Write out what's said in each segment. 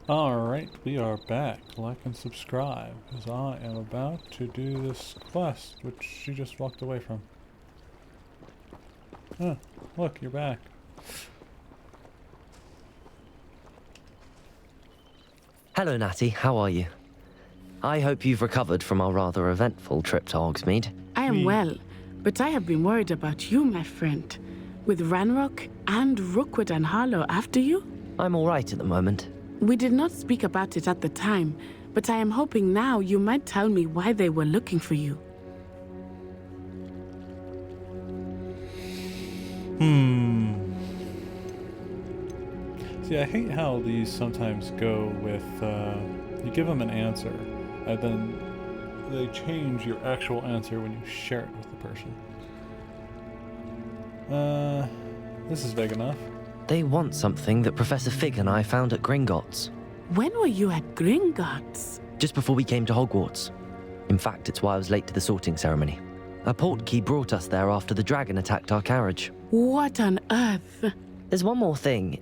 Alright, we are back. Like and subscribe, because I am about to do this quest, which she just walked away from. Huh, look, you're back. Hello, Natty. How are you? I hope you've recovered from our rather eventful trip to Hogsmeade. I am well, but I have been worried about you, my friend. With Ranrock and Rookwood and Harlow after you? I'm all right at the moment. We did not speak about it at the time, but I am hoping now you might tell me why they were looking for you. See, I hate how these sometimes go with, you give them an answer, and then they change your actual answer when you share it with the person. This is vague enough. They want something that Professor Fig and I found at Gringotts. When were you at Gringotts? Just before we came to Hogwarts. In fact, it's why I was late to the sorting ceremony. A portkey brought us there after the dragon attacked our carriage. What on earth? There's one more thing.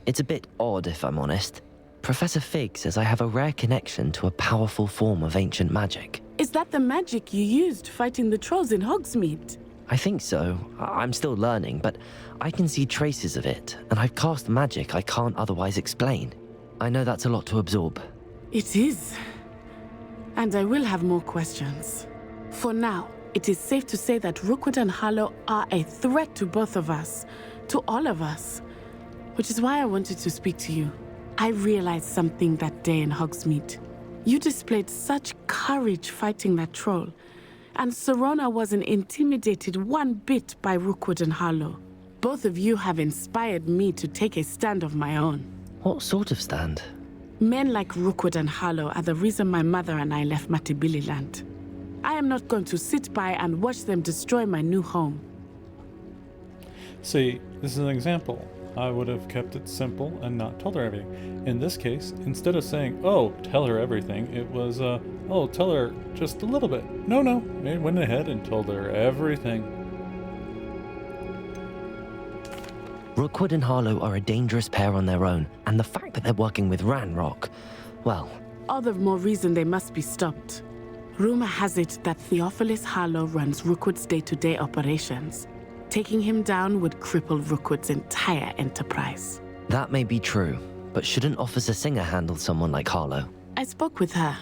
It's a bit odd, if I'm honest. Professor Fig says I have a rare connection to a powerful form of ancient magic. Is that the magic you used fighting the trolls in Hogsmeade? I think so. I'm still learning, but I can see traces of it, and I've cast magic I can't otherwise explain. I know that's a lot to absorb. It is. And I will have more questions. For now, it is safe to say that Rookwood and Harlow are a threat to both of us, to all of us. Which is why I wanted to speak to you. I realized something that day in Hogsmeade. You displayed such courage fighting that troll, and Serona wasn't intimidated one bit by Rookwood and Harlow. Both of you have inspired me to take a stand of my own. What sort of stand? Men like Rookwood and Harlow are the reason my mother and I left Matabeleland. I am not going to sit by and watch them destroy my new home. See, this is an example. I would have kept it simple and not told her everything. In this case, instead of saying, oh, tell her everything, it was, oh, tell her just a little bit. No, they went ahead and told her everything. Rookwood and Harlow are a dangerous pair on their own, and the fact that they're working with Ranrock, well... All the more reason they must be stopped. Rumor has it that Theophilus Harlow runs Rookwood's day-to-day operations. Taking him down would cripple Rookwood's entire enterprise. That may be true, but shouldn't Officer Singer handle someone like Harlow? I spoke with her.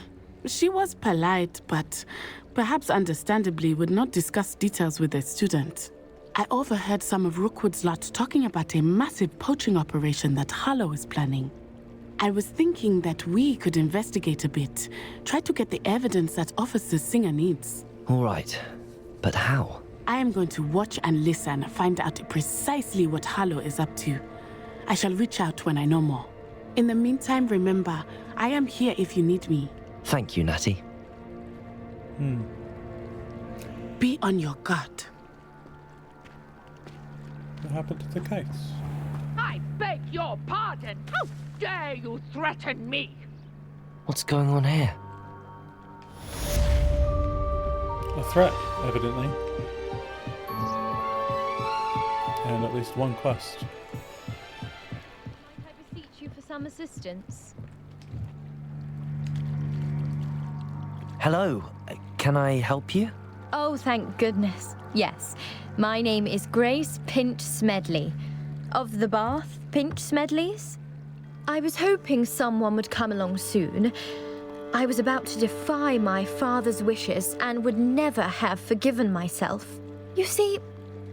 She was polite, but perhaps understandably would not discuss details with a student. I overheard some of Rookwood's lot talking about a massive poaching operation that Harlow is planning. I was thinking that we could investigate a bit, try to get the evidence that Officer Singer needs. All right, but how? I am going to watch and listen, find out precisely what Harlow is up to. I shall reach out when I know more. In the meantime, remember, I am here if you need me. Thank you, Natty. Be on your guard. What happened to the kites? I beg your pardon! How dare you threaten me? What's going on here? A threat, evidently. And at least one quest. I beseech you for some assistance. Hello, can I help you? Oh, thank goodness. Yes, my name is Grace Pinch Smedley, of the Bath Pinch Smedleys. I was hoping someone would come along soon. I was about to defy my father's wishes and would never have forgiven myself. You see,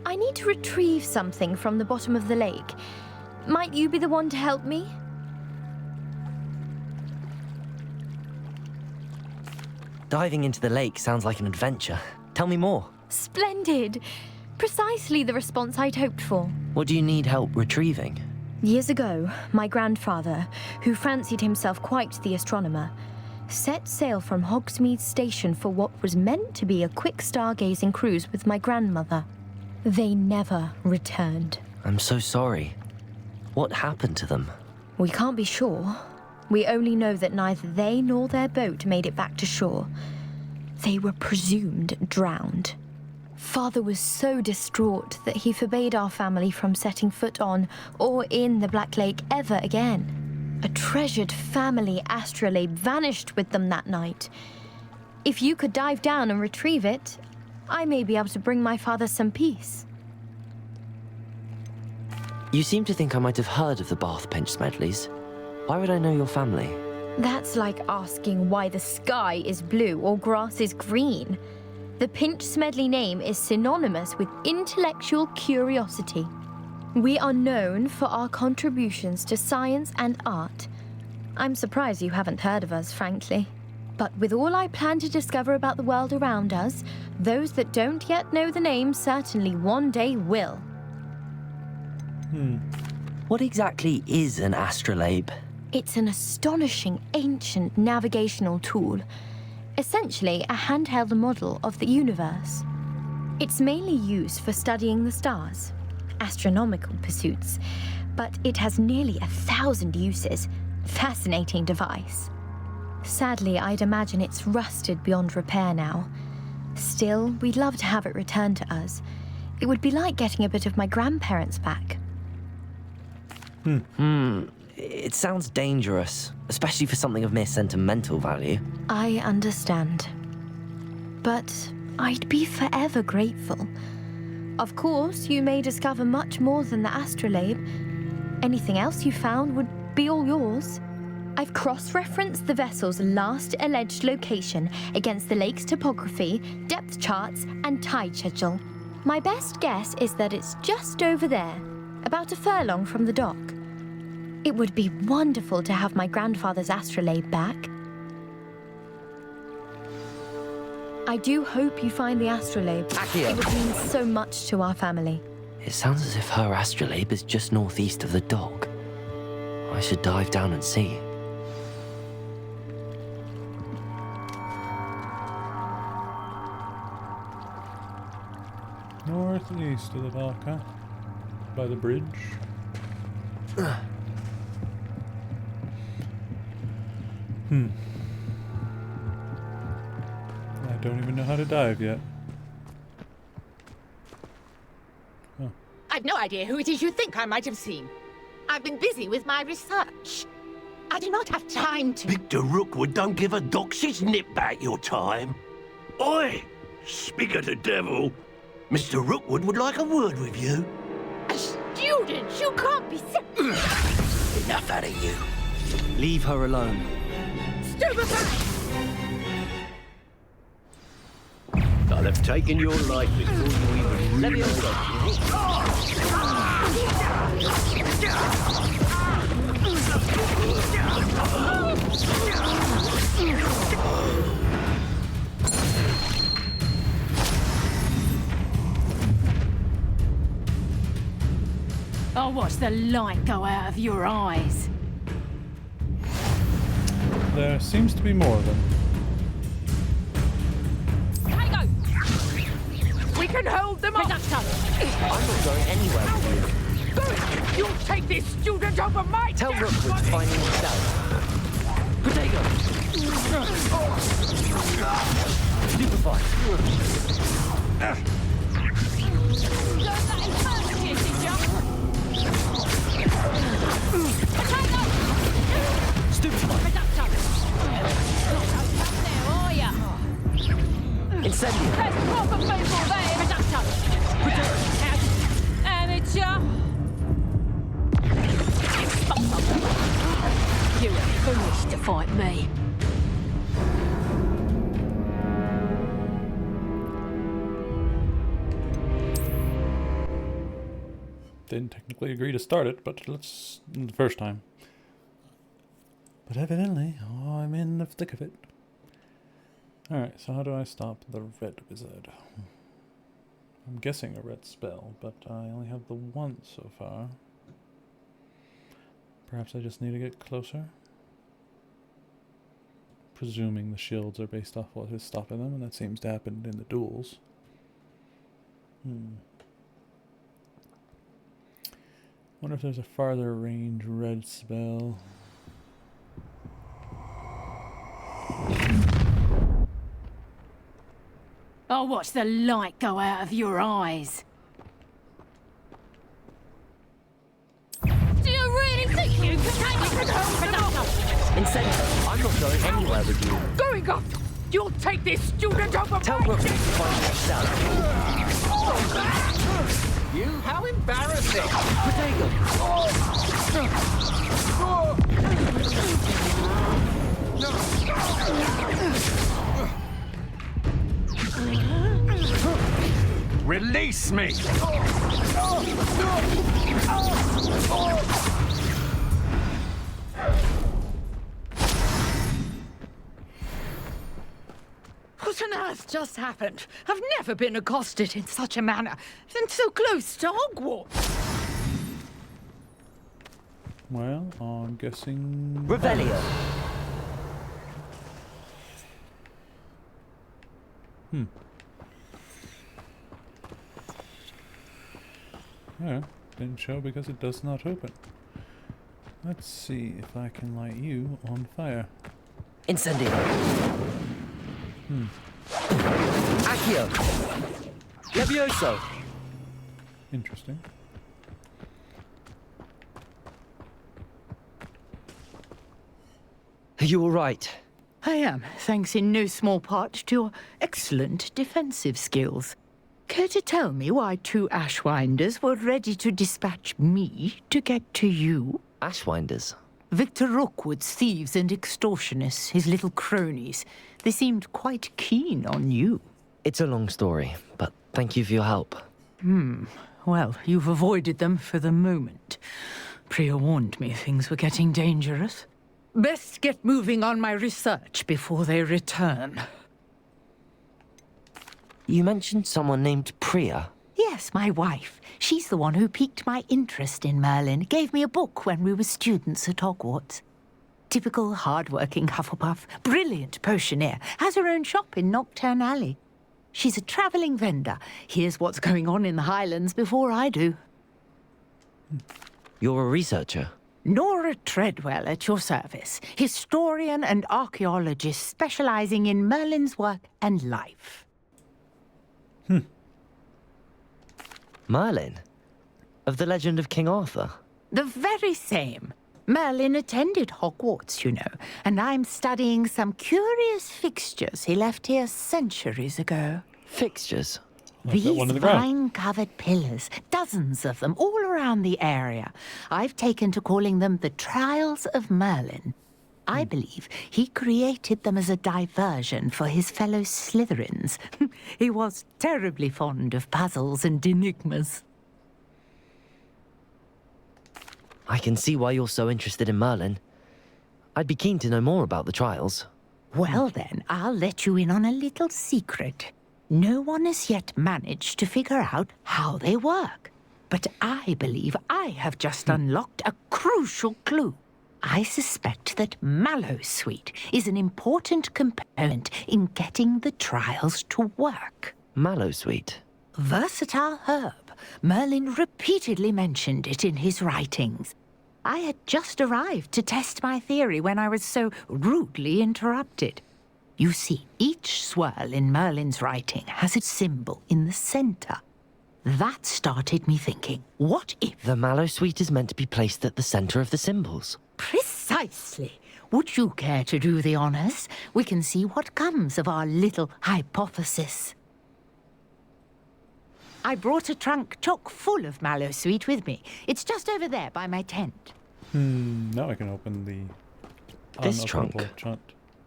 I need to retrieve something from the bottom of the lake. Might you be the one to help me? Diving into the lake sounds like an adventure. Tell me more. Splendid! Precisely the response I'd hoped for. What do you need help retrieving? Years ago, my grandfather, who fancied himself quite the astronomer, set sail from Hogsmeade Station for what was meant to be a quick stargazing cruise with my grandmother. They never returned. I'm so sorry. What happened to them? We can't be sure. We only know that neither they nor their boat made it back to shore. They were presumed drowned. Father was so distraught that he forbade our family from setting foot on or in the Black Lake ever again. A treasured family astrolabe vanished with them that night. If you could dive down and retrieve it, I may be able to bring my father some peace. You seem to think I might have heard of the Bath Pinch Smedleys. Why would I know your family? That's like asking why the sky is blue or grass is green. The Pinch Smedley name is synonymous with intellectual curiosity. We are known for our contributions to science and art. I'm surprised you haven't heard of us, frankly. But with all I plan to discover about the world around us, those that don't yet know the name certainly one day will. What exactly is an astrolabe? It's an astonishing ancient navigational tool, essentially a handheld model of the universe. It's mainly used for studying the stars, astronomical pursuits, but it has nearly 1,000 uses. Fascinating device. Sadly, I'd imagine it's rusted beyond repair now. Still, we'd love to have it returned to us. It would be like getting a bit of my grandparents back. It sounds dangerous, especially for something of mere sentimental value. I understand. But I'd be forever grateful. Of course, you may discover much more than the astrolabe. Anything else you found would be all yours. I've cross-referenced the vessel's last alleged location against the lake's topography, depth charts, and tide schedule. My best guess is that it's just over there, about a furlong from the dock. It would be wonderful to have my grandfather's astrolabe back. I do hope you find the astrolabe. Accio. It would mean so much to our family. It sounds as if her astrolabe is just northeast of the dock. I should dive down and see. Northeast of the dock, huh? By the bridge. I don't even know how to dive yet. I've no idea who it is you think I might have seen. I've been busy with my research. I do not have time to... Victor Rookwood don't give a doxy's nip back your time. Oi! Speak of the devil. Mr. Rookwood would like a word with you. A student? You can't be so... Enough out of you. Leave her alone. Stupefy! I'll have taken your life before you even realize. I'll watch the light go out of your eyes. There seems to be more of them. Tango! We can hold them off! I'm not going anywhere with you. Good! You'll take this student over my Tell dead Rookwood to body. find me himself. Potato! Incendio! There's proper people there, Reducto! Amateur! You are foolish to fight me. Didn't technically agree to start it, but let's... the first time. But evidently, I'm in the thick of it. Alright, so how do I stop the red wizard? I'm guessing a red spell, but I only have the one so far. Perhaps I just need to get closer? Presuming the shields are based off what is stopping them, and that seems to happen in the duels. Wonder if there's a farther range red spell. I'll watch the light go out of your eyes. Do you really think you can take it? Incendio, I'm not going anywhere with you. Going up! You'll take this student over Tell my Rookwood to dead- find yourself. You? How embarrassing! Potato! Release me! What on earth just happened? I've never been accosted in such a manner, and so close to Hogwarts. Well, I'm guessing... Revelio. Yeah, didn't show because it does not open. Let's see if I can light you on fire. Incendio. Accio. Levioso. Interesting. Are you all right? I am, thanks in no small part to your excellent defensive skills. Care to tell me why 2 Ashwinders were ready to dispatch me to get to you? Ashwinders. Victor Rookwood's thieves and extortionists, his little cronies. They seemed quite keen on you. It's a long story, but thank you for your help. Well, you've avoided them for the moment. Priya warned me things were getting dangerous. Best get moving on my research before they return. You mentioned someone named Priya. Yes, my wife. She's the one who piqued my interest in Merlin. Gave me a book when we were students at Hogwarts. Typical hard-working Hufflepuff. Brilliant potioneer. Has her own shop in Knockturn Alley. She's a travelling vendor. Hears what's going on in the Highlands before I do. You're a researcher. Nora Treadwell at your service. Historian and archaeologist specialising in Merlin's work and life. Merlin? Of the legend of King Arthur? The very same. Merlin attended Hogwarts, you know, and I'm studying some curious fixtures he left here centuries ago. Fixtures? Like that These one in the ground. vine-covered pillars, dozens of them, all around the area. I've taken to calling them the Trials of Merlin. I believe he created them as a diversion for his fellow Slytherins. He was terribly fond of puzzles and enigmas. I can see why you're so interested in Merlin. I'd be keen to know more about the trials. Well then, I'll let you in on a little secret. No one has yet managed to figure out how they work. But I believe I have just unlocked a crucial clue. I suspect that Mallowsweet is an important component in getting the trials to work. Mallowsweet. Versatile herb. Merlin repeatedly mentioned it in his writings. I had just arrived to test my theory when I was so rudely interrupted. You see, each swirl in Merlin's writing has its symbol in the center. That started me thinking, what if... The Mallowsweet is meant to be placed at the center of the symbols. Precisely. Would you care to do the honors? We can see what comes of our little hypothesis. I brought a trunk chock full of Mallowsweet with me. It's just over there by my tent. Now I can open the This trunk? unopenable trunk.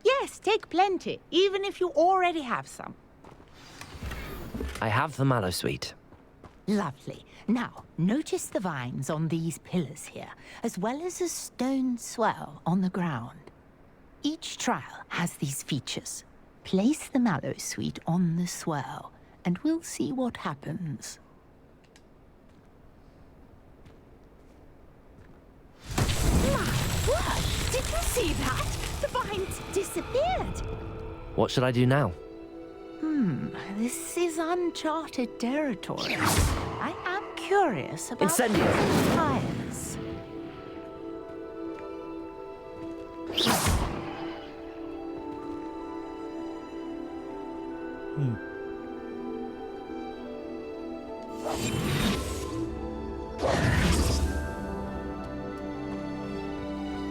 Yes, take plenty, even if you already have some. I have the Mallowsweet. Lovely. Now, notice the vines on these pillars here, as well as a stone swell on the ground. Each trial has these features. Place the Mallowsweet on the swell, and we'll see what happens. My word! Did you see that? The vines disappeared. What should I do now? This is uncharted territory. I am curious about Incendio. fires.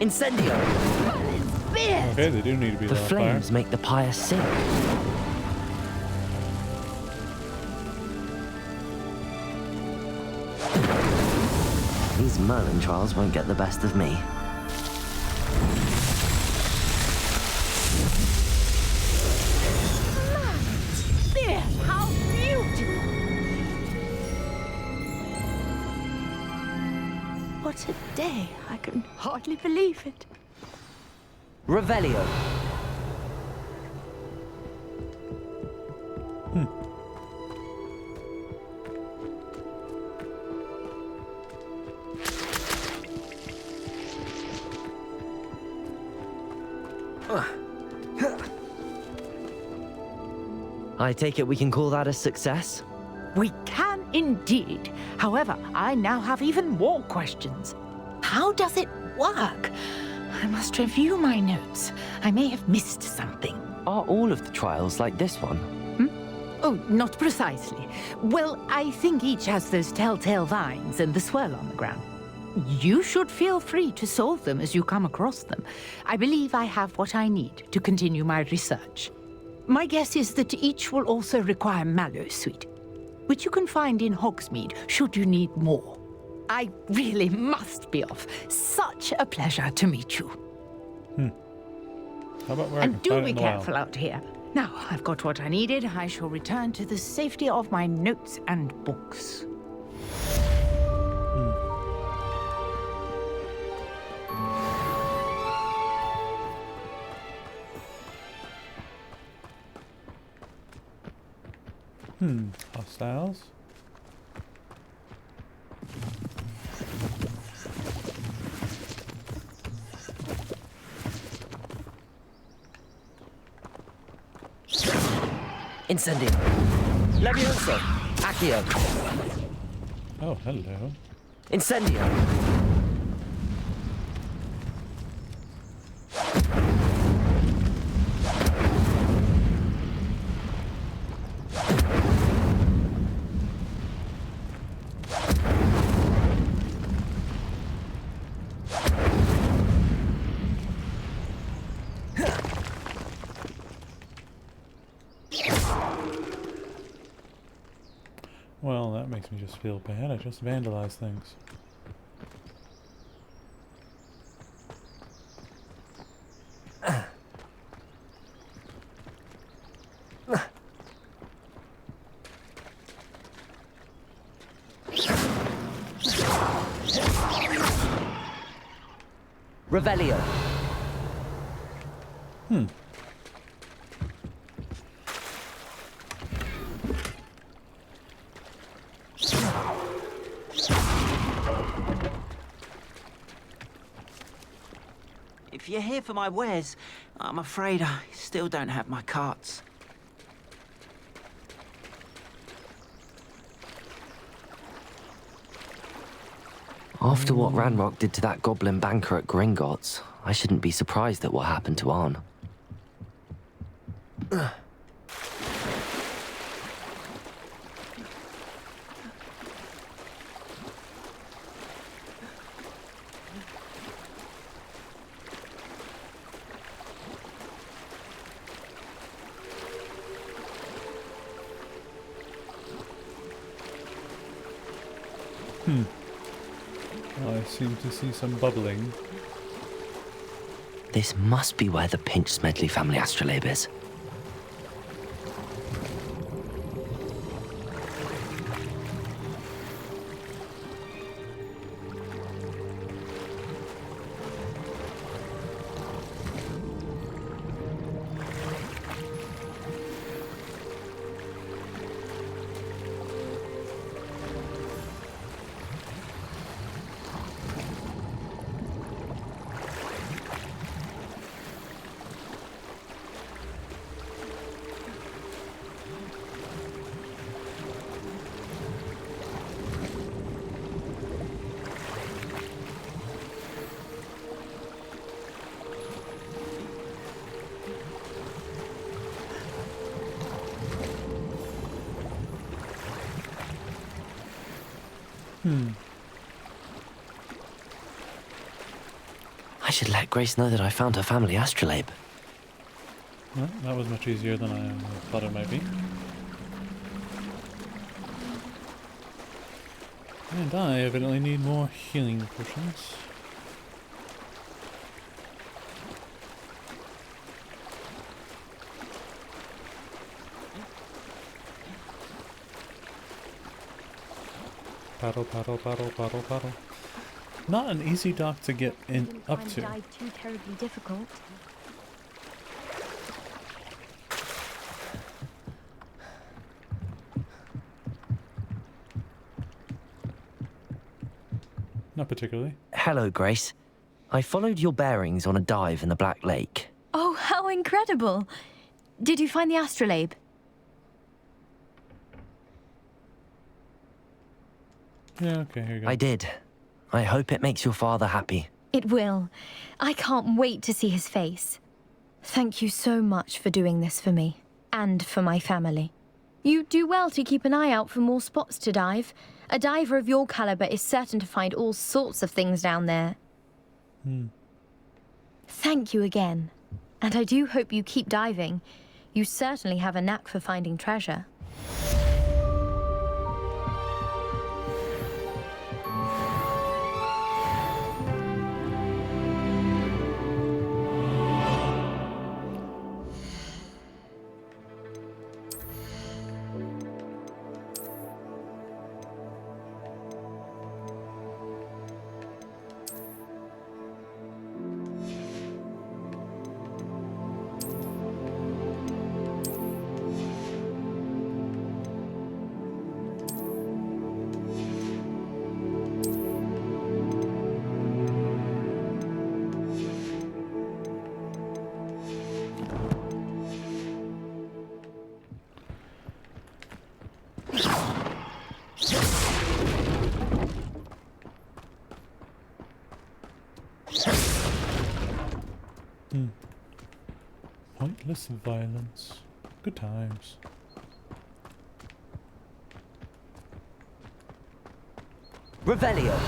Incendio! Merlin's beard! Okay, they do need to be The lit on fire. flames make the pyre sing. These Merlin trials won't get the best of me. There, how beautiful! What a day. I can hardly believe it. Revelio. I take it we can call that a success? We can indeed. However, I now have even more questions. How does it work? I must review my notes. I may have missed something. Are all of the trials like this one? Oh, not precisely. Well, I think each has those telltale vines and the swirl on the ground. You should feel free to solve them as you come across them. I believe I have what I need to continue my research. My guess is that each will also require Mallowsweet, which you can find in Hogsmeade should you need more. I really must be off. Such a pleasure to meet you. How about where I And can do find it be in the wild? careful out here. Now, I've got what I needed. I shall return to the safety of my notes and books. Hostiles. Incendio. Levioso. Accio. Oh, hello. Incendio. Well, that makes me just feel bad. I just vandalized things. Revelio. If you're here for my wares, I'm afraid I still don't have my carts. After what Ranrock did to that goblin banker at Gringotts, I shouldn't be surprised at what happened to Arn. I seem to see some bubbling. This must be where the Pinch Smedley family astrolabe is. I should let Grace know that I found her family astrolabe. Well, that was much easier than I thought it might be. And I evidently need more healing potions. Paddle, paddle, paddle, paddle, paddle. Not an easy dock to get in up to. Dive too terribly difficult. Not particularly. Hello, Grace. I followed your bearings on a dive in the Black Lake. Oh, how incredible! Did you find the astrolabe? Yeah, okay, here you go. I did. I hope it makes your father happy. It will. I can't wait to see his face. Thank you so much for doing this for me, and for my family. You do well to keep an eye out for more spots to dive. A diver of your caliber is certain to find all sorts of things down there. Thank you again. And I do hope you keep diving. You certainly have a knack for finding treasure. Pointless violence. Good times. Revelio.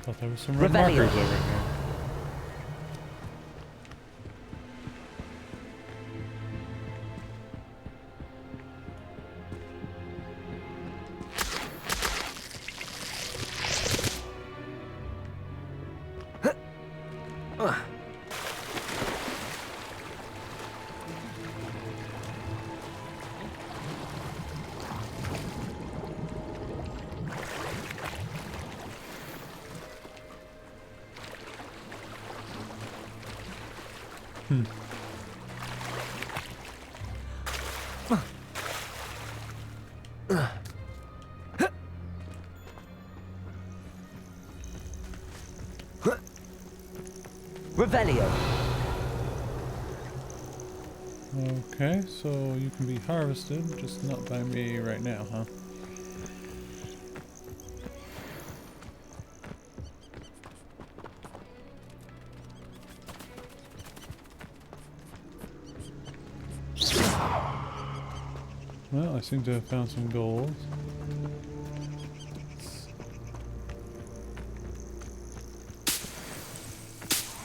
Thought there was some red Revelio. markers over here. Revelio. Okay, so you can be harvested, just not by me right now, huh? Well, I seem to have found some gold.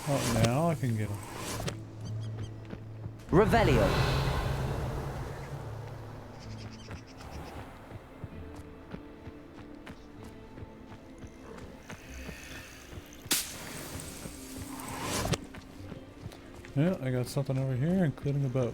Oh, now I can get them. Revelio. Yeah, I got something over here, including a boat.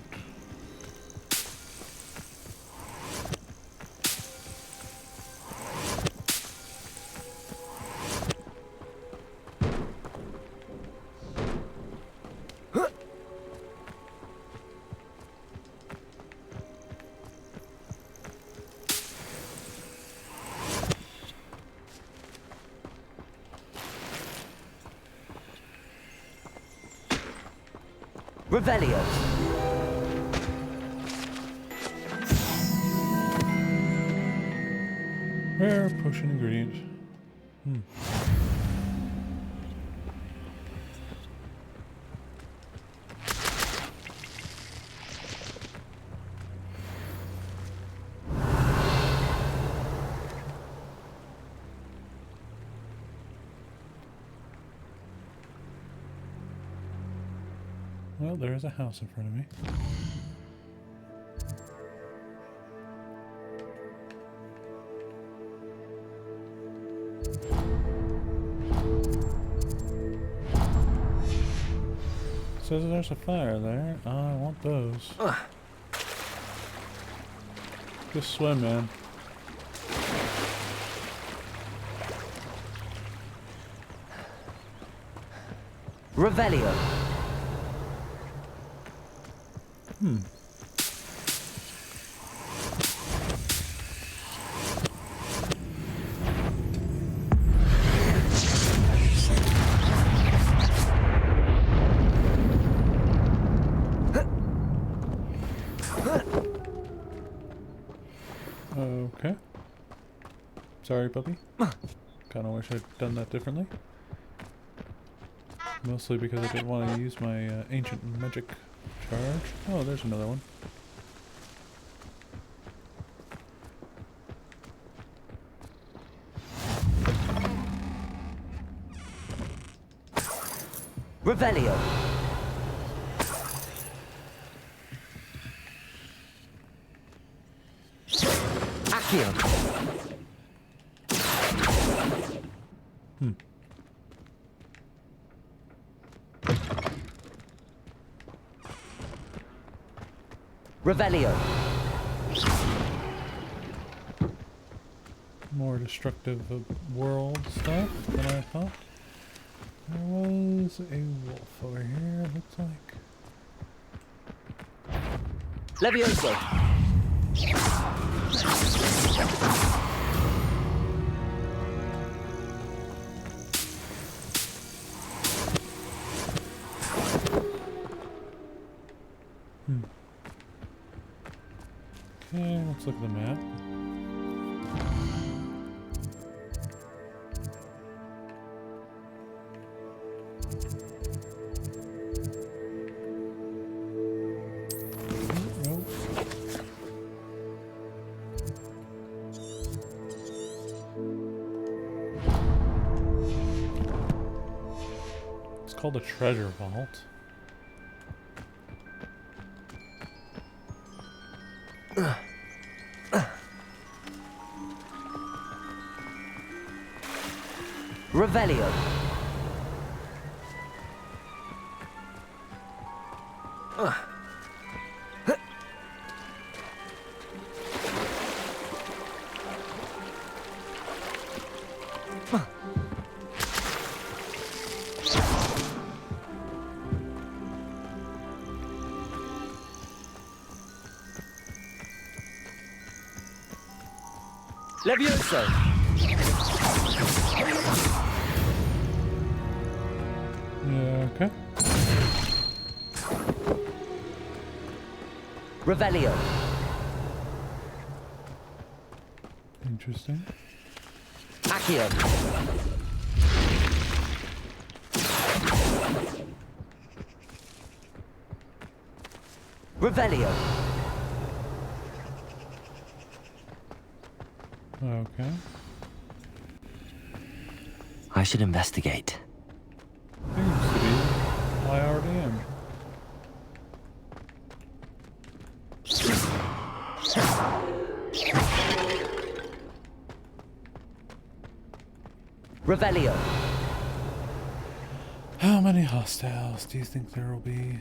Revelio. Rare potion ingredient. Well, there is a house in front of me. Says there's a fire there. I want those. Just swim, man. Revelio. Okay. Sorry, puppy. Kinda wish I'd done that differently. Mostly because I didn't want to use my ancient magic charge. Oh, there's another one. Revelio. Accio. Revelio. More destructive world stuff than I thought. There was a wolf over here, looks like. Levioso. Okay, let's look at the map. Nope. It's called a treasure vault. Revelio. Levioso. Yeah, okay. Revelio. Interesting. Accio. Revelio. Okay. I should investigate. Seems to be. I already am. Revelio. How many hostiles do you think there will be?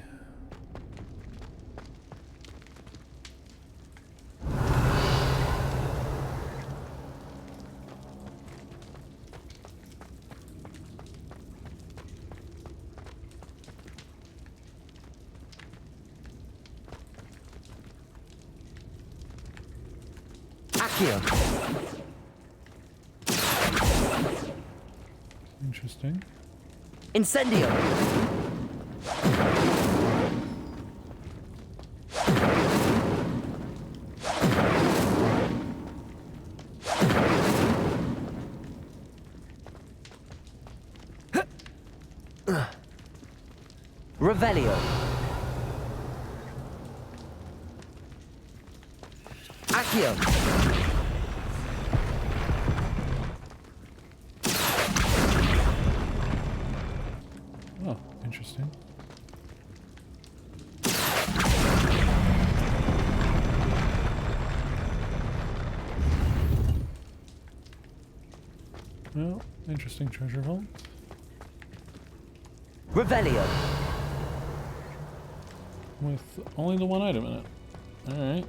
Accio. Interesting. Incendio. Revelio. Accio. Oh, interesting. Well, interesting treasure vault. Revelio. With only the one item in it. Alright.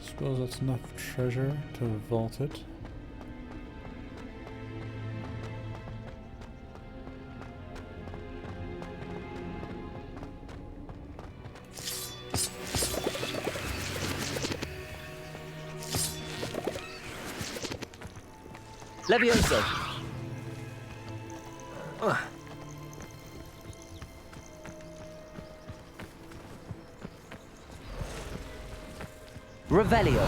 Suppose that's enough treasure to vault it. Levioso. Revelio.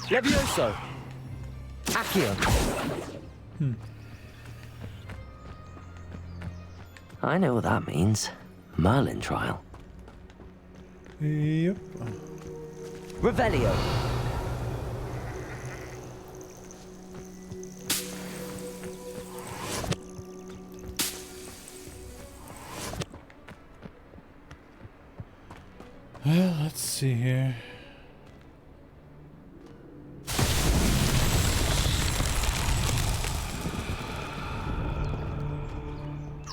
Levioso. Accio. I know what that means. Merlin trial. Yep. Revelio. Well, let's see here.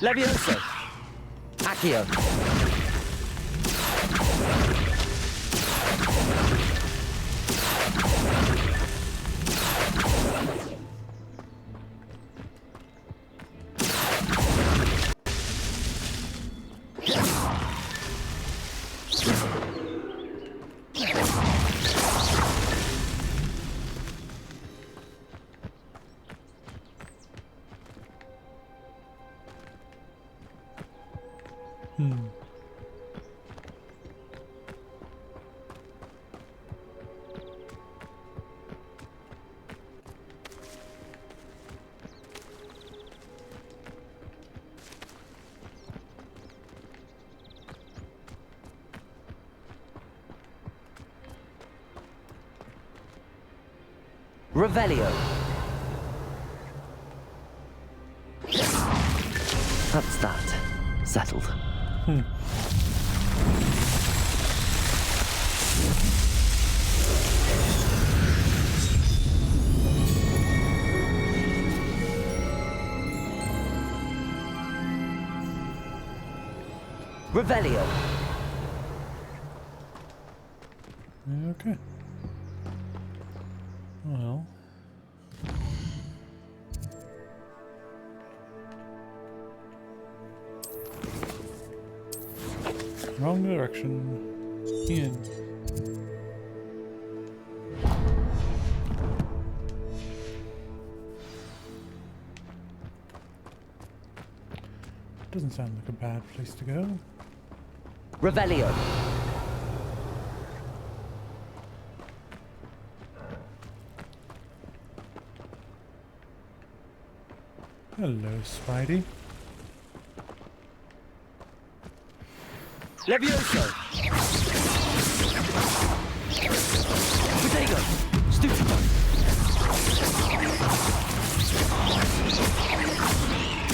Levioso. Accio. Revelio. That's that. Settled. Revelio. Okay. Well. Wrong direction. In. Doesn't sound like a bad place to go. Revelio. Hello, Spidey. Levioso. Protego. Stupido.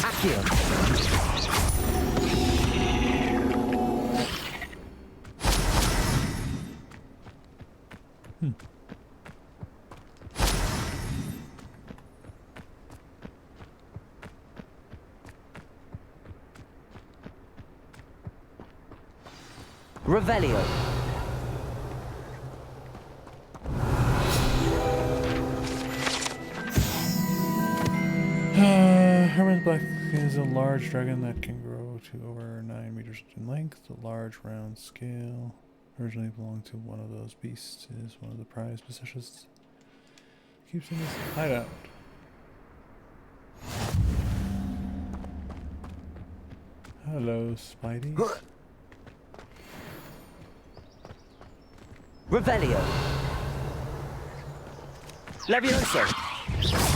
Accio. Revelio. Herman's Black is a large dragon that can grow to over 9 meters in length. A large round scale. Originally belonged to one of those beasts. Is one of the prized possessions. Keeps in his hideout. Hello, Spidey. Revelio. Levioso.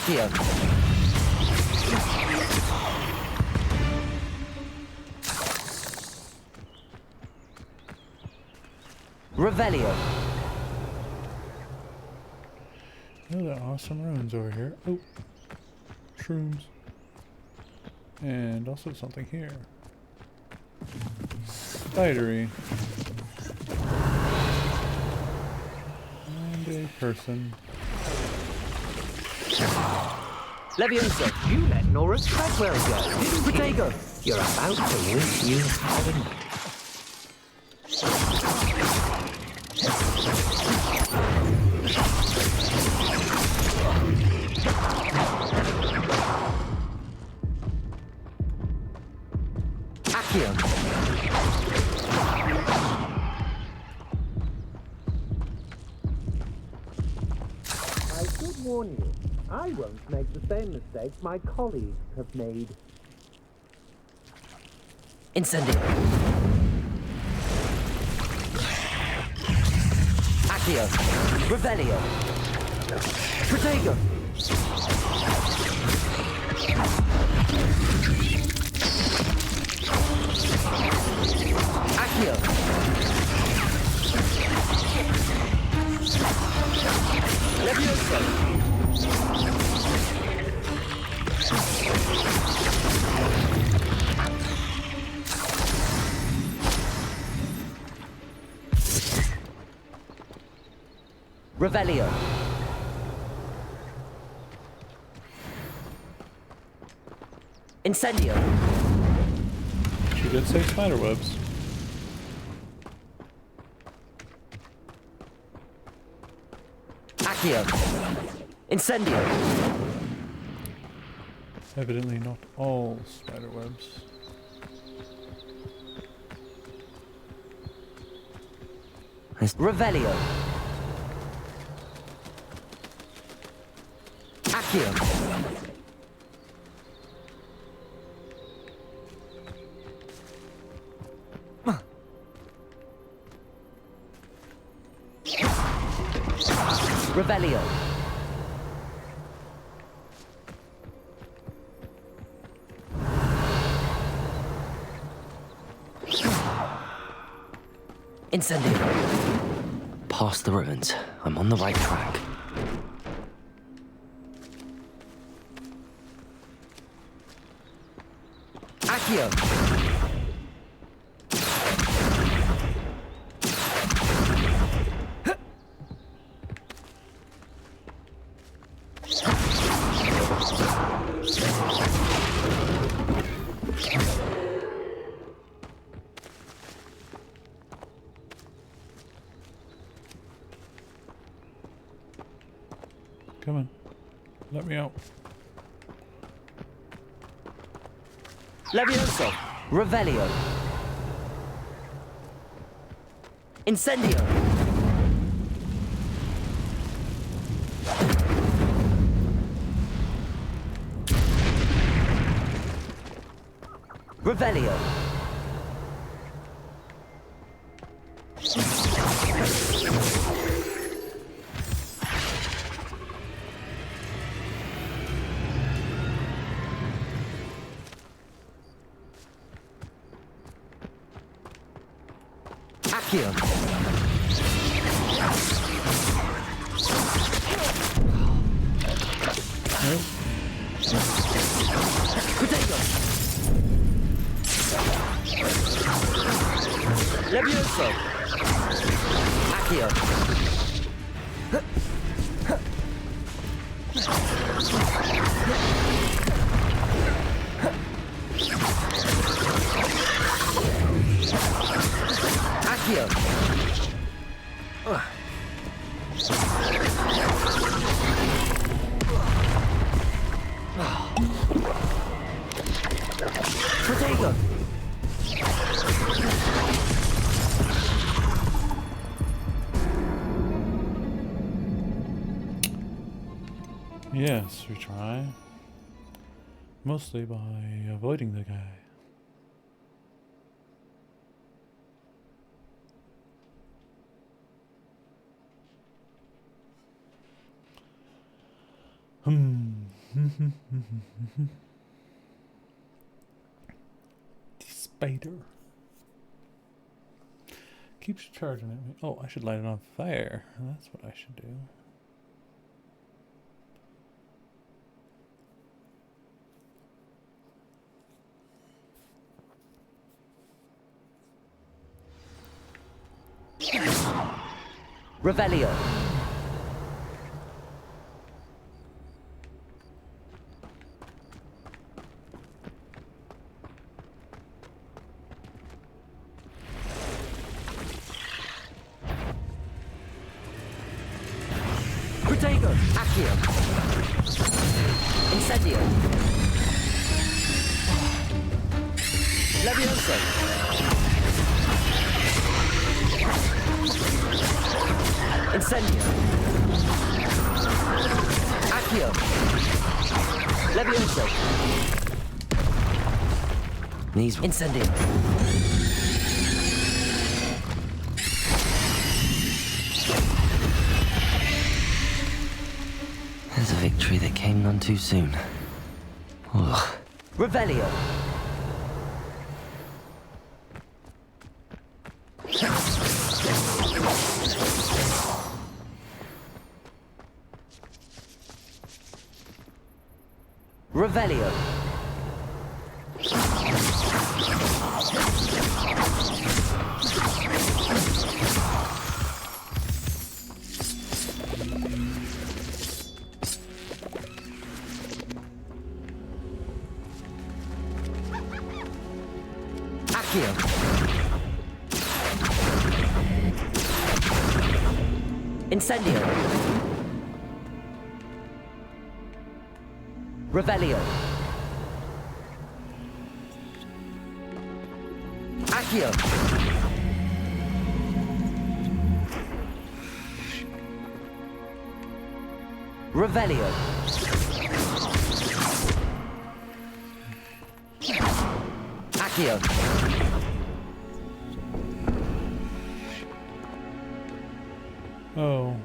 Accio. Revelio. Oh, there are some runes over here. Oh, shrooms. And also something here. Spidery. And a person. Levioso. You let Nora Treadwell go. Protego. You're about to wish you hadn't. Accio. I should warn you, I won't make the same mistakes my colleagues have made. Incendio. Accio. Revelio. Protego. Accio. Levioso. Revelio. Incendio. She did say spiderwebs. Accio. Incendio. Evidently not all spiderwebs. Revelio. Accio. Revelio. Incendio. Past the ruins. I'm on the right track. Accio. Come on. Let me out. Levioso. Revelio. Incendio. Revelio. Accio. Protego. Levioso. Accio. Accio. Protego. Yes, we try. Mostly by avoiding the guy. The spider keeps charging at me. Oh, I should light it on fire. That's what I should do. Revelio. Protego. Accio. Incendio. Levioso. Incendio. Accio. Levioso. These Incendio. There's a victory that came none too soon. Ugh. Revelio. Revelio. Accio. Incendio. Revelio. Accio. Revelio. Accio. Oh.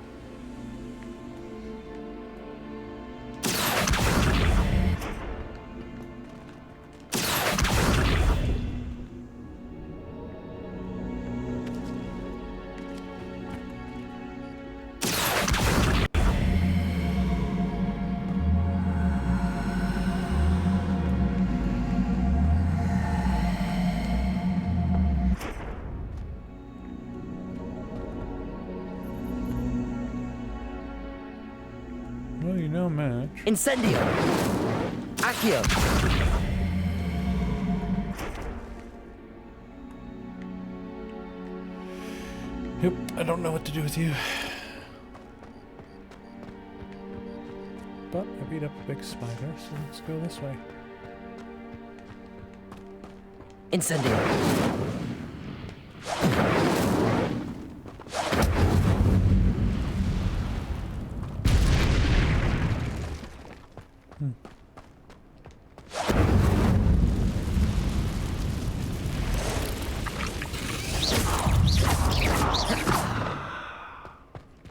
Well, you know, match. Incendio. Accio. Yep, I don't know what to do with you. But I beat up a big spider, so let's go this way. Incendio.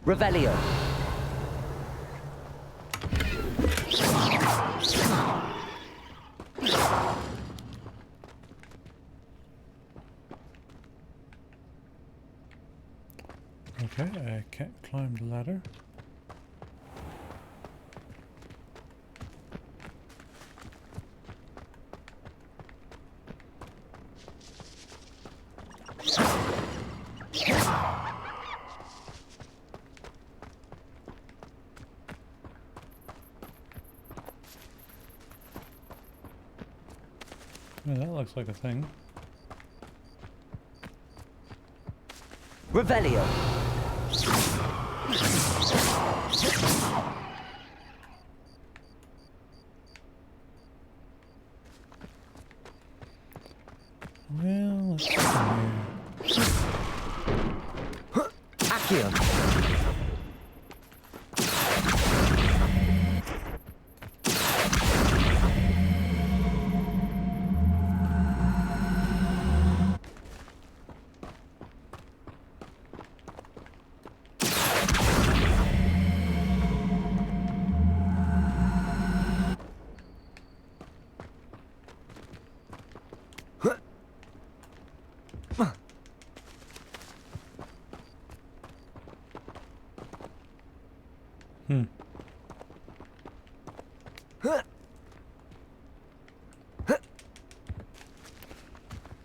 Revelio. Okay, I can't climb the ladder. Yeah, that looks like a thing. Revelio. Well, let's see here. Accio.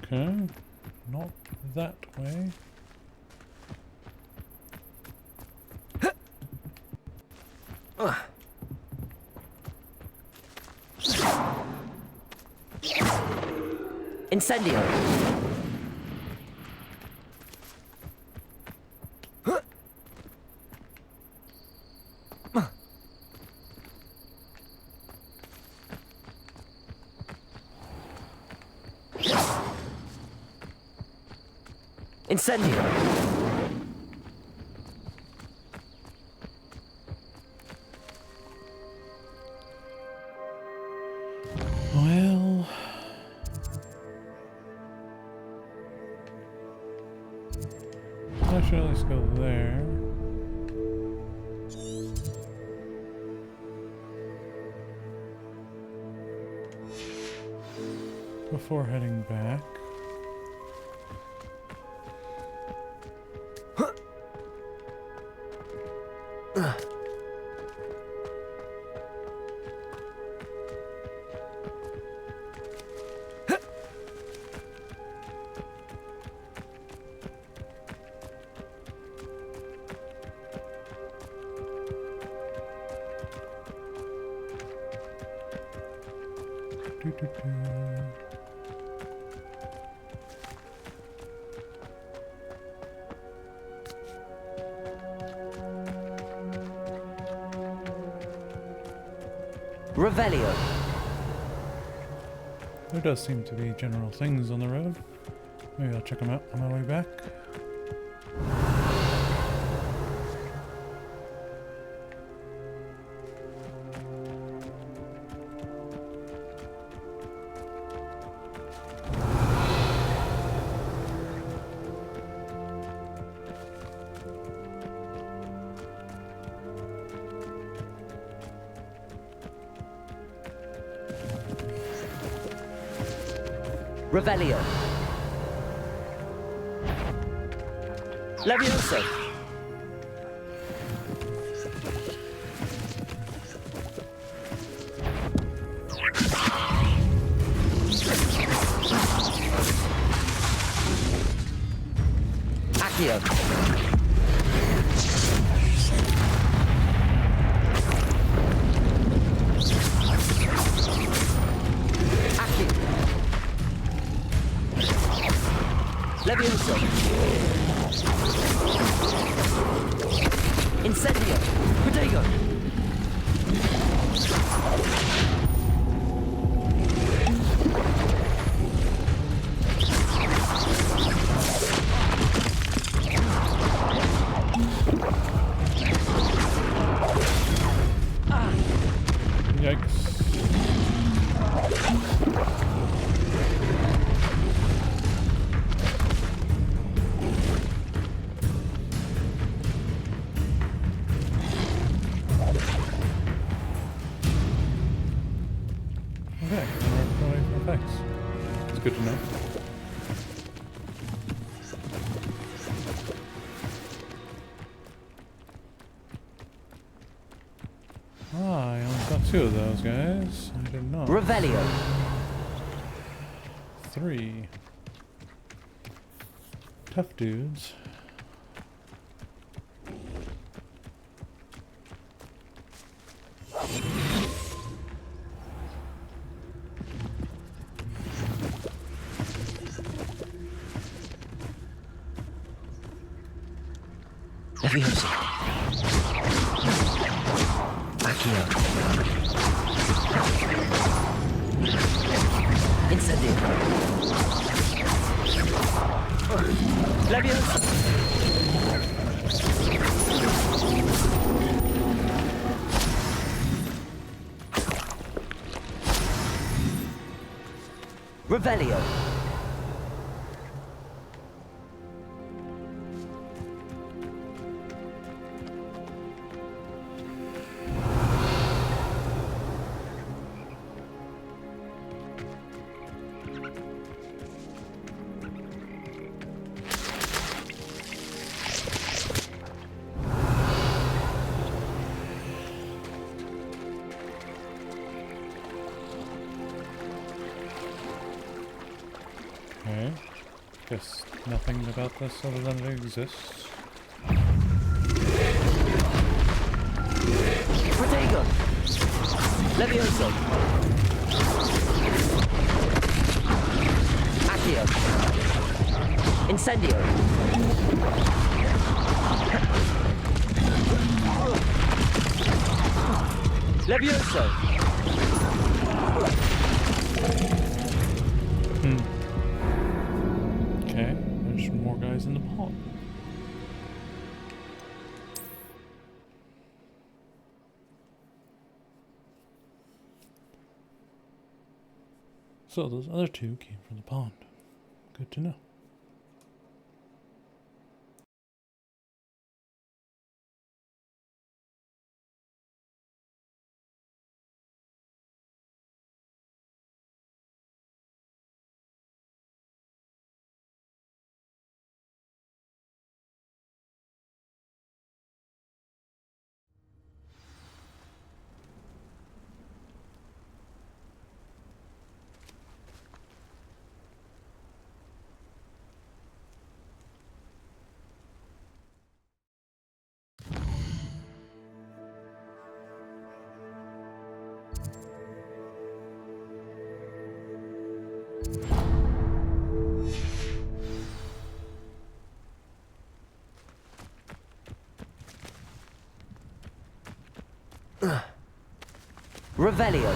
Okay, not that way. Incendio! Incendio! Well, I should at least go there. Before heading back. Revelio. There does seem to be general things on the road. Maybe I'll check them out on my way back. Revelio. Levioso. Accio. Levioso. Incendio. Protego. Yikes. Okay, thanks. It's good to know. Ah, I only got 2 of those guys. I didn't know. Revelio. 3. Tough dudes. Levioso. Accio. Incendio. Levioso. Revelio. Guess nothing about this other than it exists. Protego! Levioso! Accio! Incendio! Levioso! Okay, there's more guys in the pond. So those other two came from the pond. Good to know. Revelio.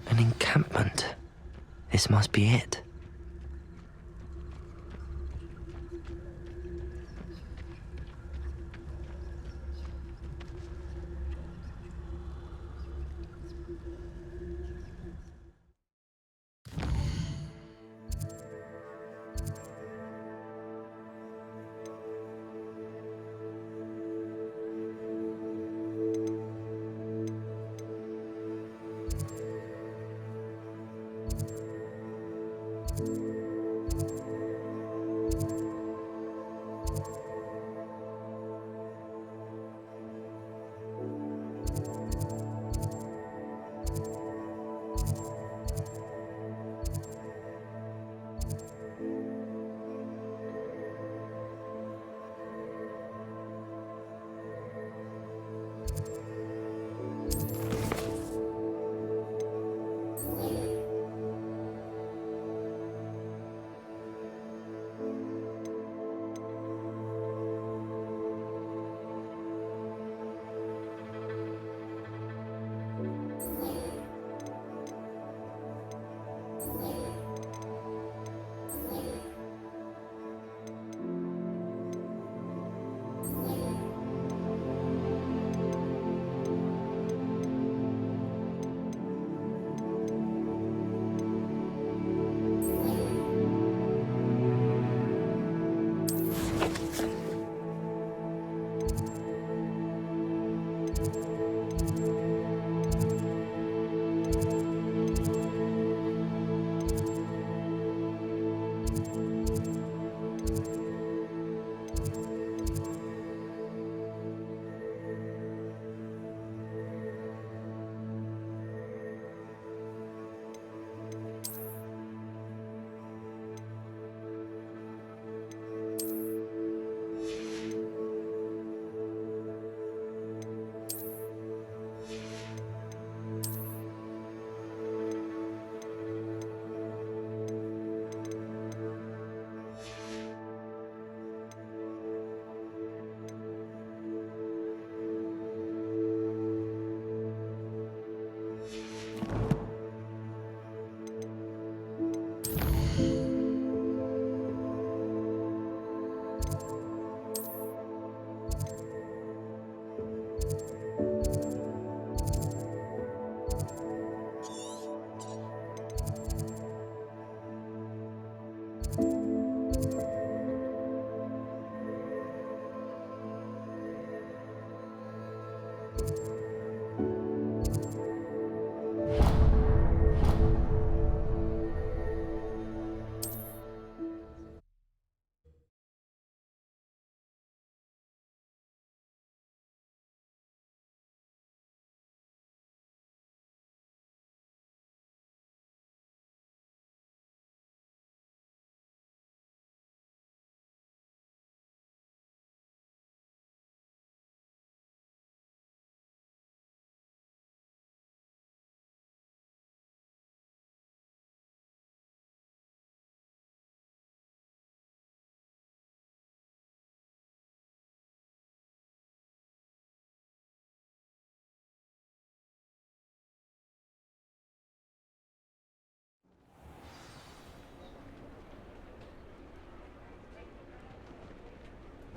An encampment. This must be it.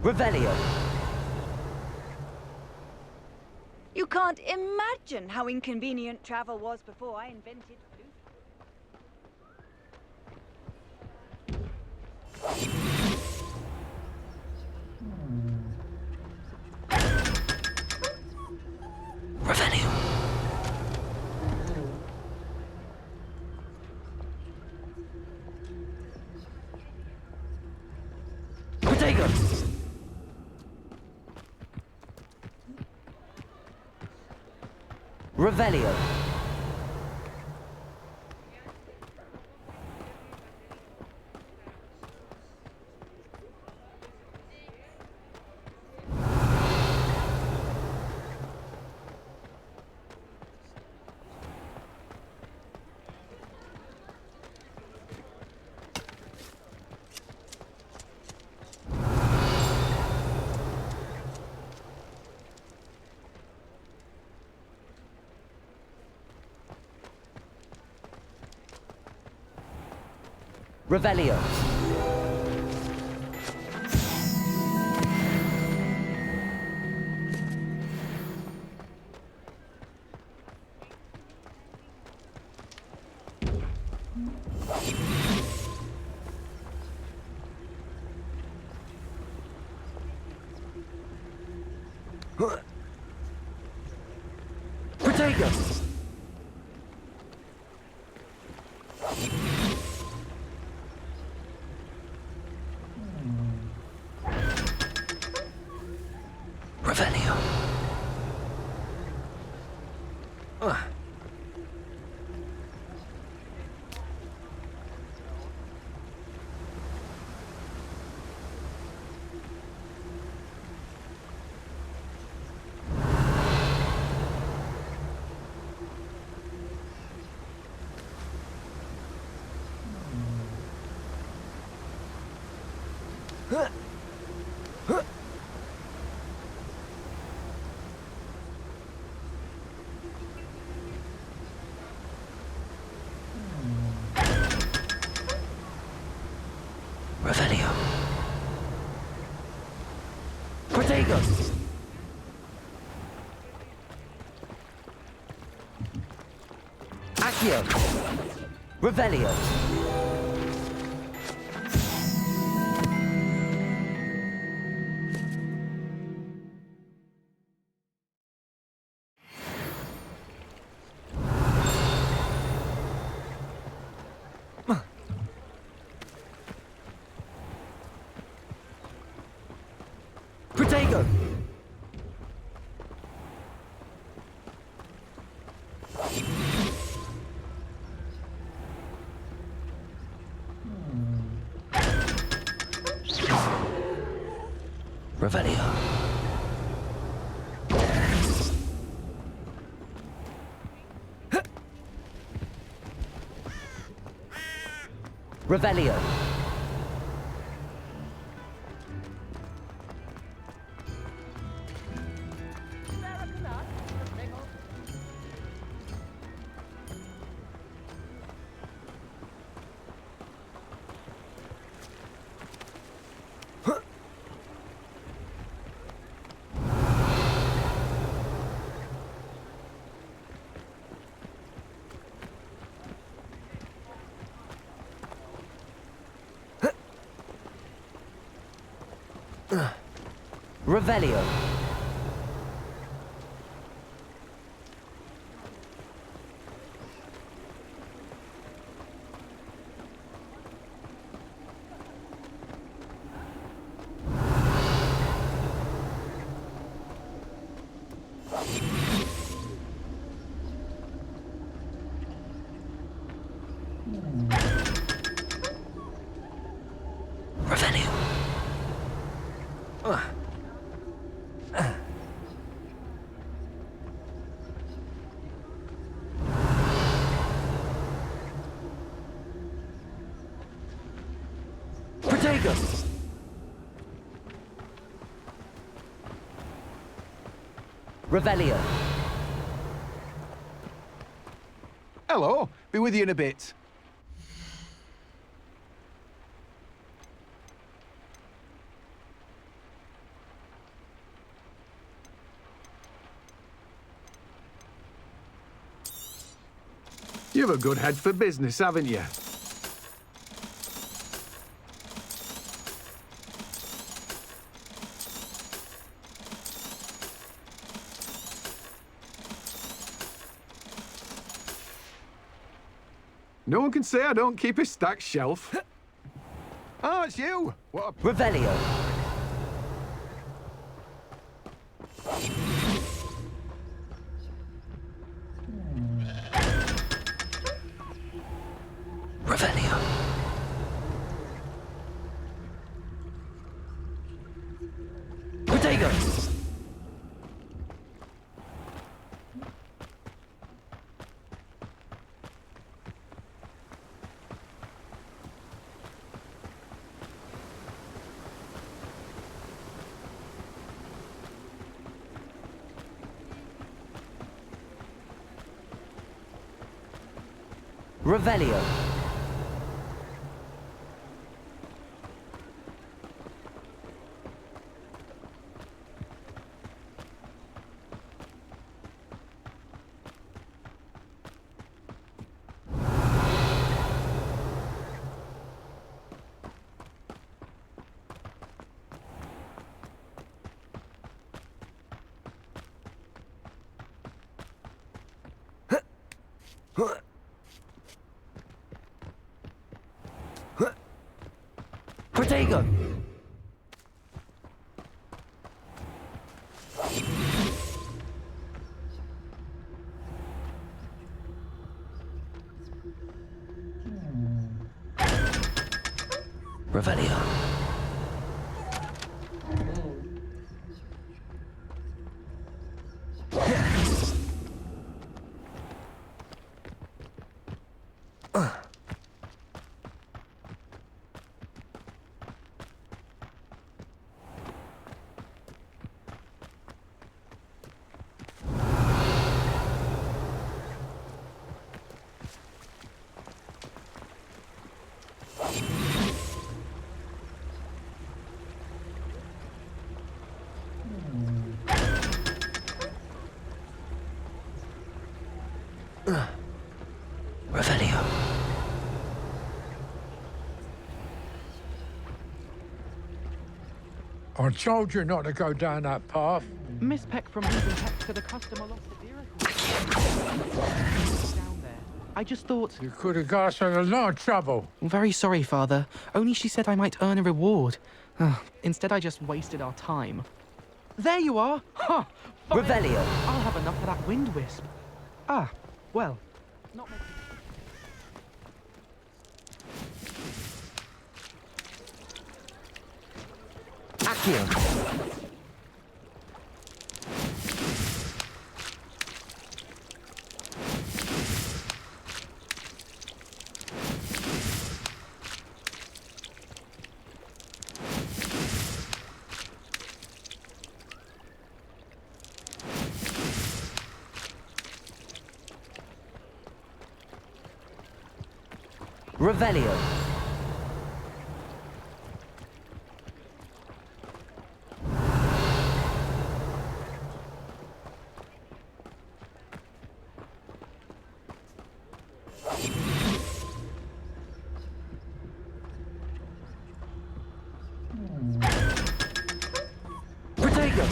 Revelio. You can't imagine how inconvenient travel was before I invented food. Revelio. Protego. Revelio. Revelio. Protego. Revelio. Revelio. Protego. Accio. Revelio. Protego. Revelio. Revelio. Revelio. Revelio. Protego. Revelio. Hello, be with you in a bit. You've a good head for business, haven't you? No one can say I don't keep a stacked shelf. Oh, it's you! What a... Revelio. Revelio. Protego. Revelio. Protego. Revelio. Revelio. I told you not to go down that path. Miss Peck from Losing Peck said a customer lost the vehicle. Down there. I just thought... You could have got us in a lot of trouble. Very sorry, Father. Only she said I might earn a reward. Instead, I just wasted our time. There you are! Ha! Huh. Revelio. I'll have enough of that wind wisp. Ah, well. Not making... Accio. Revelio. Protego.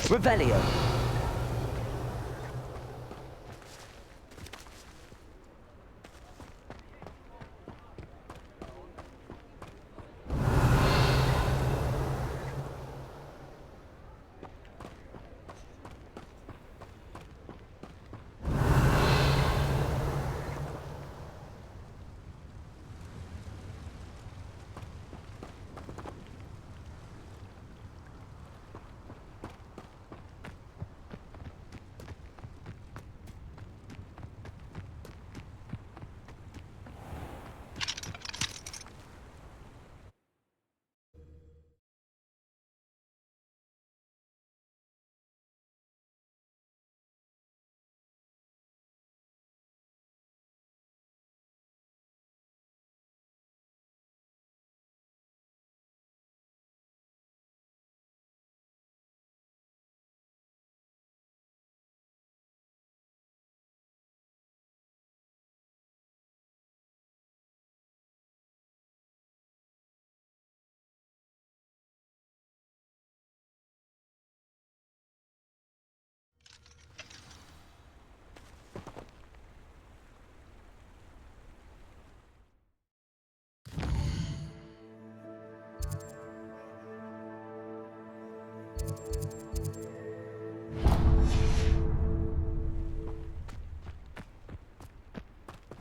Revelio.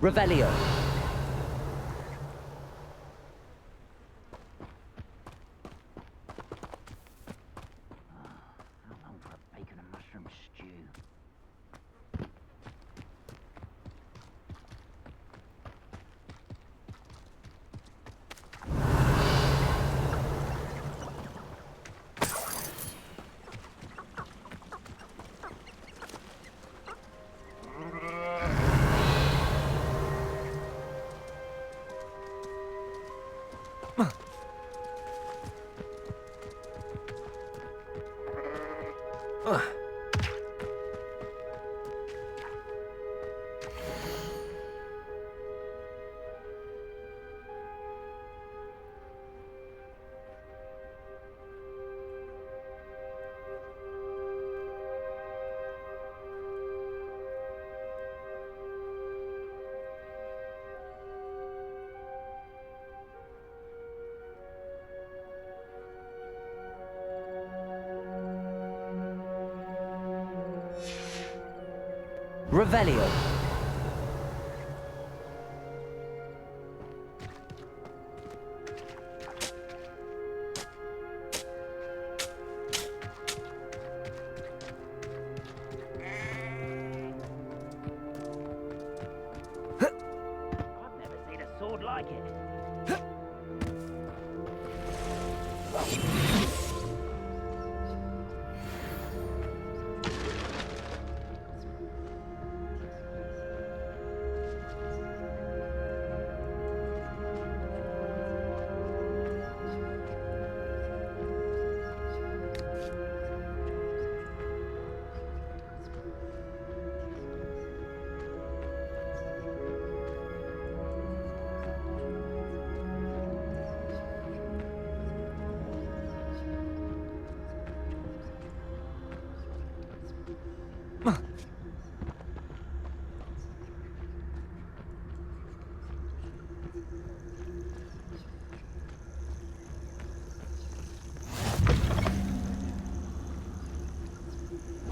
Revelio. Bacon and mushroom stew. Revelio. I've never seen a sword like it.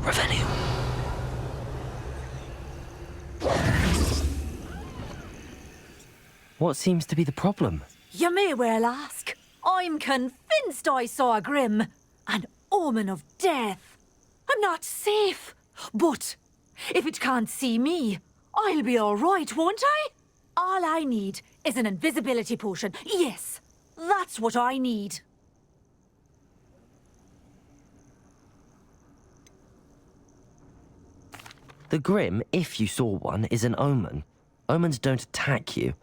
Revelio. What seems to be the problem? You may well ask. I'm convinced I saw a grim, an omen of death. I'm not safe, but if it can't see me, I'll be all right, won't I? All I need is an invisibility potion. Yes, that's what I need. The Grim, if you saw one, is an omen. Omens don't attack you,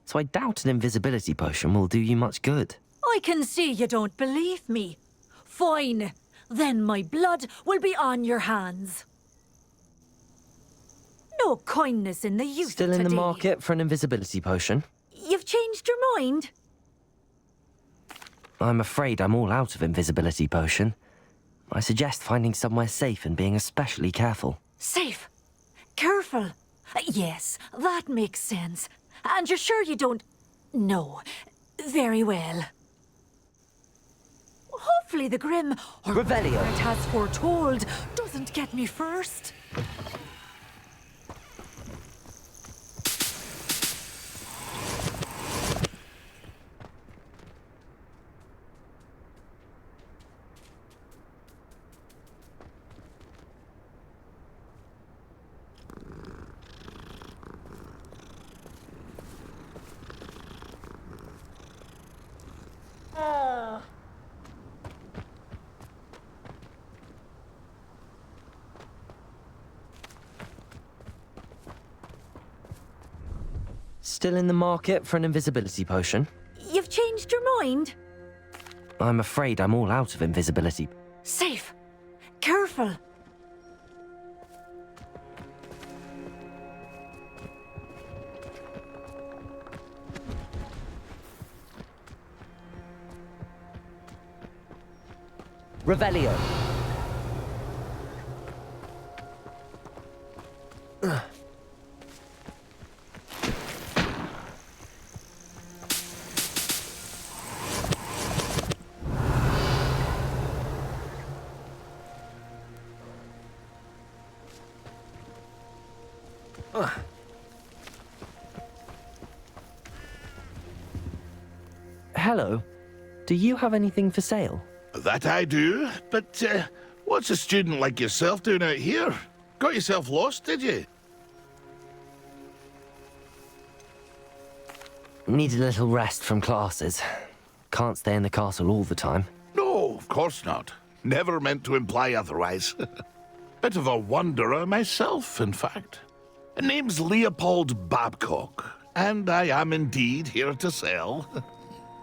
so I doubt an invisibility potion will do you much good. I can see you don't believe me. Fine. Then my blood will be on your hands. No kindness in the youth Still in today. the market for an invisibility potion? You've changed your mind? I'm afraid I'm all out of invisibility potion. I suggest finding somewhere safe and being especially careful. Safe. Careful. Yes, that makes sense. And you're sure you don't... No. Very well. Hopefully the Grim, or Revelio. whatever it has foretold, doesn't get me first. Still in the market for an invisibility potion? You've changed your mind? I'm afraid I'm all out of invisibility. Safe. Careful. Revelio. hello. Do you have anything for sale? That I do, but what's a student like yourself doing out here? Got yourself lost, did you? Need a little rest from classes. Can't stay in the castle all the time. No, of course not. Never meant to imply otherwise. Bit of a wanderer myself, in fact. Name's Leopold Babcock, and I am indeed here to sell.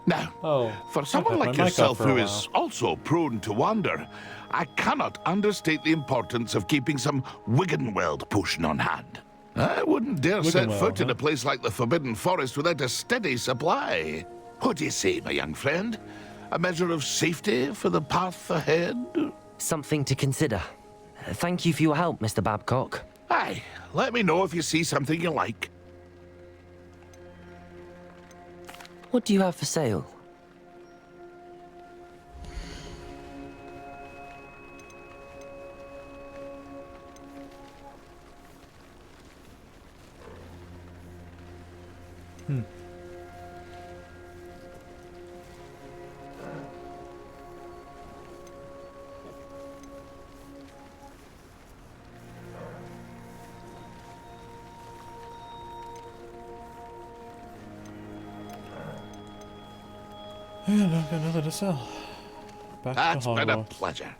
Now, for someone like yourself who is also prone to wander, I cannot understate the importance of keeping some Wiggenweld potion on hand. I wouldn't dare set foot in a place like the Forbidden Forest without a steady supply. What do you say, my young friend? A measure of safety for the path ahead? Something to consider. Thank you for your help, Mr. Babcock. Aye, let me know if you see something you like. What do you have for sale? Yeah, I've got nothing to sell. Back That's to been a Hogwarts. pleasure.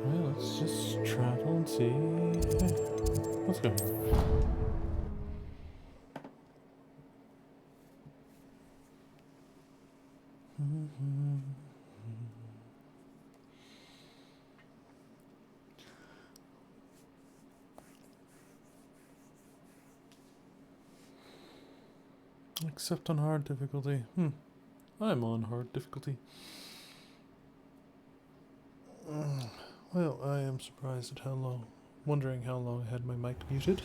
Well, let's just travel and see. Let's go. Except on hard difficulty. I'm on hard difficulty. Well, I am surprised at how long. Wondering how long I had my mic muted.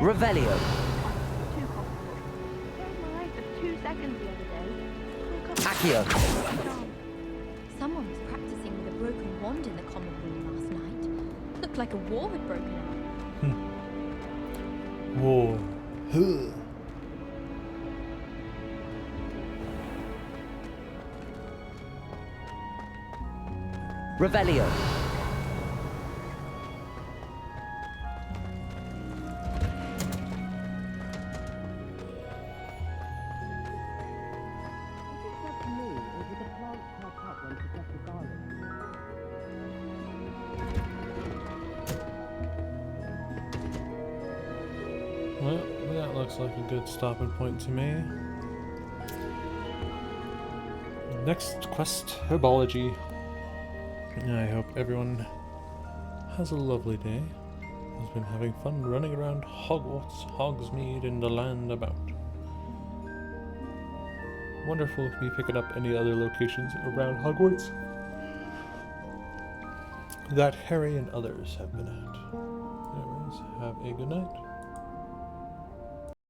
Revelio. Accio. Someone was practicing with a broken wand in the common room last night. Looked like a war had broken out. War. Revelio. Well, that looks like a good stopping point to me. Next quest, herbology. I hope everyone has a lovely day. Has been having fun running around Hogwarts, Hogsmeade, and the land about. Wonderful if we pick it up any other locations around Hogwarts that Harry and others have been at. Anyways, have a good night.